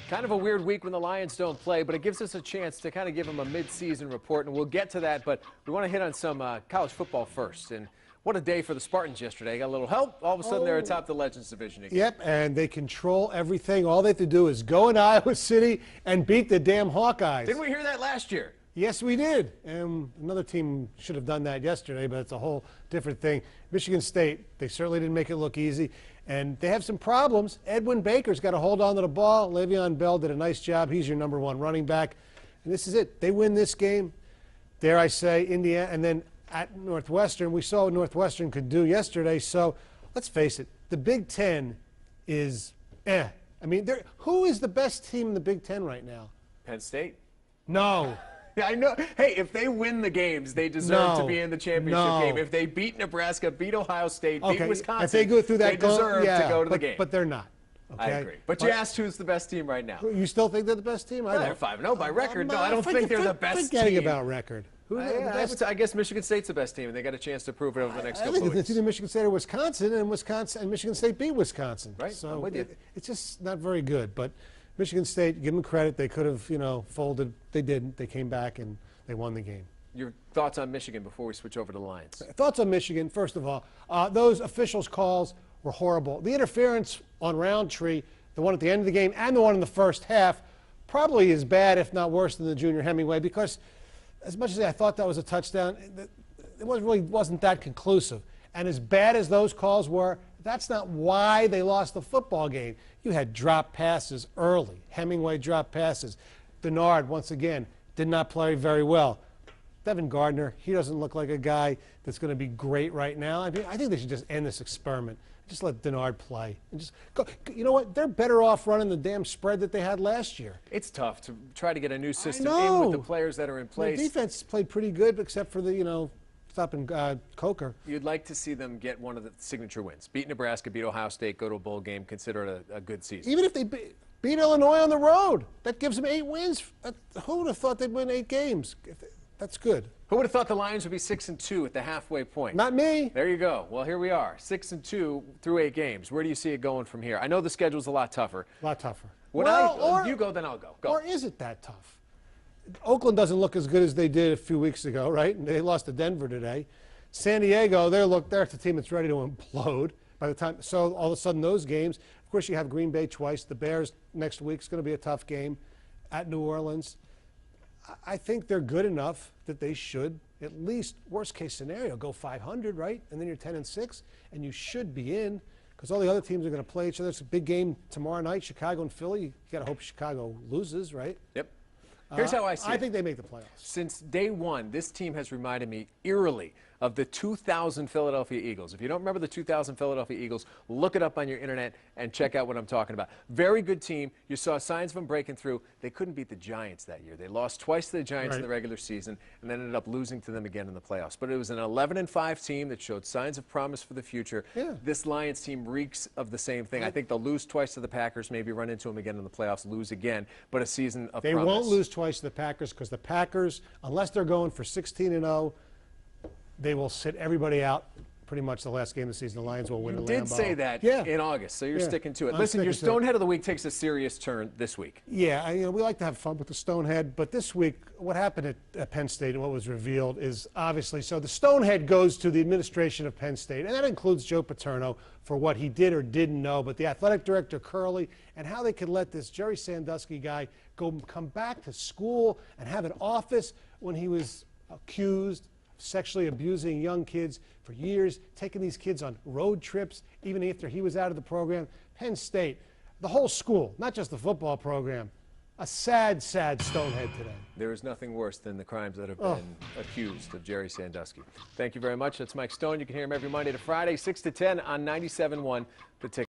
Kind of a weird week when the Lions don't play, but it gives us a chance to kind of give them a mid-season report, and we'll get to that, but we want to hit on some college football first. And what a day for the Spartans yesterday. Got a little help. All of a sudden, they're atop the Legends Division again. Yep, and they control everything. All they have to do is go in Iowa City and beat the damn Hawkeyes. Didn't we hear that last year? Yes, we did. And another team should have done that yesterday, but it's a whole different thing. Michigan State, they certainly didn't make it look easy. And they have some problems. Edwin Baker's got to hold on to the ball. Le'Veon Bell did a nice job. He's your #1 running back. And this is it. They win this game. Dare I say, Indiana. And then at Northwestern, we saw what Northwestern could do yesterday. So let's face it, the Big Ten is I mean, who is the best team in the Big Ten right now? Penn State. No. Yeah, I know. Hey, if they win the games, they deserve to be in the championship game. If they beat Nebraska, beat Ohio State, beat Wisconsin, if they go through that, they deserve to go to the game. But they're not. Okay? I agree. But you asked who's the best team right now. You still think they're the best team? They're 5-0 by record. No, I don't think they're the best team. Forgetting about record. I guess Michigan State's the best team, and they got a chance to prove it over the next couple of weeks. It's either Michigan State or Wisconsin, and Michigan State beat Wisconsin. Right, so I'm with you. It's just not very good. But Michigan State, give them credit. They could have, folded. They didn't. They came back and they won the game. Your thoughts on Michigan before we switch over to the Lions? Thoughts on Michigan, first of all. Those officials' calls were horrible. The interference on Roundtree, the one at the end of the game and the one in the first half, probably as bad, if not worse, than the Junior Hemingway, because as much as I thought that was a touchdown, it really wasn't that conclusive. And as bad as those calls were, that's not why they lost the football game. You had drop passes early. Hemingway dropped passes. Denard, once again, did not play very well. Devin Gardner, he doesn't look like a guy that's going to be great right now. I mean, I think they should just end this experiment. Just let Denard play. And just go. You know what? They're better off running the damn spread that they had last year. It's tough to try to get a new system in with the players that are in place. The defense played pretty good, except for the, stopping Coker. You'd like to see them get one of the signature wins. Beat Nebraska, beat Ohio State, go to a bowl game, consider it a good season. Even if they beat Illinois on the road, that gives them 8 wins. Who would have thought they'd win 8 games? That's good. Who would have thought the Lions would be 6-2 at the halfway point? Not me. There you go. Well, here we are, 6-2 through 8 games. Where do you see it going from here? I know the schedule's a lot tougher. A lot tougher. You go, then I'll go. Go. Or is it that tough? Oakland doesn't look as good as they did a few weeks ago, right? And they lost to Denver today. San Diego, they're the team that's ready to implode by the time. So all of a sudden, those games. Of course, you have Green Bay twice. The Bears next week's going to be a tough game at New Orleans. I think they're good enough that they should, at least worst case scenario, go 500, right? And then you're 10-6, and you should be in because all the other teams are going to play each other. It's a big game tomorrow night, Chicago and Philly. You got to hope Chicago loses, right? Yep. Here's how I see it. I think they make the playoffs. Since day one, this team has reminded me eerily of the 2000 Philadelphia Eagles. If you don't remember the 2000 Philadelphia Eagles, look it up on your internet and check out what I'm talking about. Very good team. You saw signs of them breaking through. They couldn't beat the Giants that year. They lost twice to the Giants in the regular season and then ended up losing to them again in the playoffs. But it was an 11-5 team that showed signs of promise for the future. Yeah. This Lions team reeks of the same thing. I think they'll lose twice to the Packers, maybe run into them again in the playoffs, lose again, but a season of promise. They won't lose twice to the Packers because the Packers, unless they're going for 16-0, they will sit everybody out pretty much the last game of the season. The Lions will win. You did say that in August, so you're sticking to it. Listen, your Stonehead of the Week takes a serious turn this week. Yeah, we like to have fun with the Stonehead, but this week, what happened at Penn State and what was revealed is obviously, so the Stonehead goes to the administration of Penn State, and that includes Joe Paterno for what he did or didn't know, but the athletic director, Curley, and how they could let this Jerry Sandusky guy come back to school and have an office when he was accused sexually abusing young kids for years, taking these kids on road trips, even after he was out of the program. Penn State, the whole school, not just the football program, a sad, sad Stonehead today. There is nothing worse than the crimes that have been accused of Jerry Sandusky. Thank you very much. That's Mike Stone. You can hear him every Monday to Friday, 6 to 10 on 97.1 The Ticket.